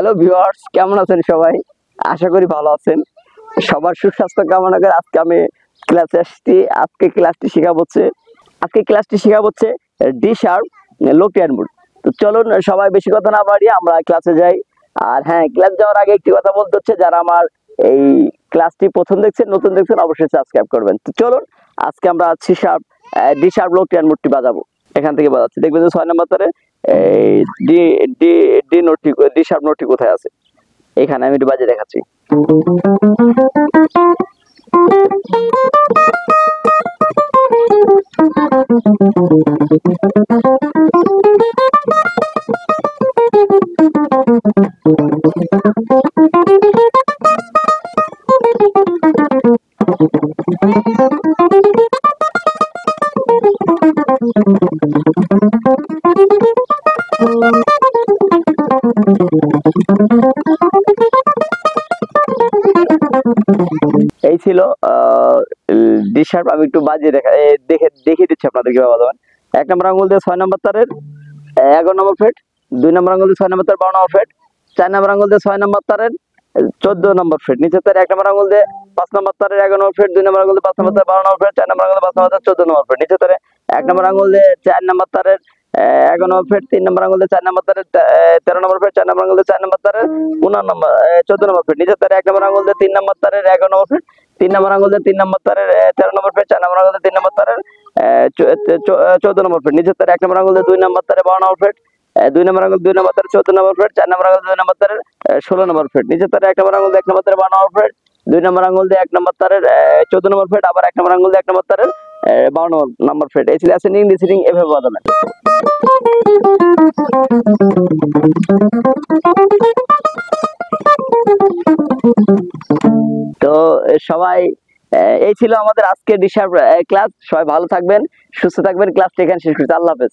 Hello viewers, কেমন আছেন সবাই? আশা করি ভালো আছেন। সবার সুস্বাস্থ্য কামনা করে আজকে আমি ক্লাসে আসছি। আজকে ক্লাসটি শেখাবো হচ্ছে ডি শার্প লোকিয়ান মুড। তো চলুন সবাই বেশি কথা না বাড়িয়ে আমরা ক্লাসে যাই। আর হ্যাঁ, ক্লাস যাওয়ার আগে একটি কথা বলতে হচ্ছে, যারা আমার এই ক্লাসটি প্রথম দেখছেন, নতুন দেখছেন, অবশ্যই সাবস্ক্রাইব করবেন। তো চলুন আজকে আমরা ডি শার্প লোকিয়ান মুডটি বাজাবো। এখান থেকে বাজাচ্ছি, দেখবেন যে 6 নম্বর তারে এই ডি ডি ডি নোটটি, ডি শার্প নোটটি কোথায় আছে। এখানে আমি একটু বাজিয়ে দেখাচ্ছি। এই ছিল ডি শার্প। আমি একটু বাজিয়ে দেখিয়ে দিচ্ছি আপনাদের কিভাবে বাজাবেন। 1 নম্বর আঙ্গুল দিয়ে 6 নম্বর তারের 11 নম্বর ফ্রেট, 2 নম্বর আঙ্গুল দিয়ে 6 নম্বর তার 12 নম্বর ফ্রেট, 4 নম্বর আঙ্গুল দিয়ে 6 নম্বর তারের 14 নম্বর ফ্রেট, নিচে তার 1 নম্বর আঙ্গুল দিয়ে 5 নম্বর তারের 11 নম্বর ফ্রেট, 2 নম্বর আঙ্গুল দিয়ে 5 নম্বর তারের 12 নম্বর ফ্রেট, 4 নম্বর আঙ্গুল দিয়ে 5 নম্বর তারের 14 নম্বর ফ্রেট, নিচে তার 1 নম্বর আঙ্গুল দিয়ে 4 নম্বর তারের 11 নম্বর ফ্রেট, 3 নম্বর আঙ্গুল দিয়ে 4 নম্বর তারের 13 নম্বর ফ্রেট, 4 নম্বর আঙ্গুল দিয়ে 4 নম্বর তারের 15 নম্বর 14 নম্বর ফ্রেট, নিচে তার 1 নম্বর আঙ্গুল দিয়ে 3 নম্বর তারের 11 নম্বর ফ্রেট, 3 নম্বর আঙ্গুল দিয়ে 3 নম্বর তারের 13 নম্বর ফ্রেট, 4 নম্বর আঙ্গুল দিয়ে 3 নম্বর তারের 14 নম্বর ফ্রেট, নিচে তার 1 নম্বর আঙ্গুল দিয়ে 2 নম্বর তারের 12 নম্বর ফ্রেট, 2 নম্বর আঙ্গুল 2 নম্বর তারের 14 নম্বর ফ্রেট, 4 নম্বর আঙ্গুল 2 নম্বর তারের 16 নম্বর ফ্রেট, নিচে তার 1 নম্বর আঙ্গুল দিয়ে 1 নম্বর তারের 12 নম্বর ফ্রেট, 2 নম্বর আঙ্গুল দিয়ে 1 নম্বর তারের 14 নম্বর ফ্রেট, আবার 1 নম্বর আঙ্গুল দিয়ে 1 নম্বর তারের 12 নম্বর ফ্রেট। এই ছিল অ্যাসেন্ডিং ডিসেন্ডিং, এভাবে বাজাবেন। তো সবাই, এই ছিল আমাদের আজকে ডি শার্প ক্লাস। সবাই ভালো থাকবেন, সুস্থ থাকবেন। ক্লাসটা এখানে শেষ করছি। আল্লাহ হাফেজ।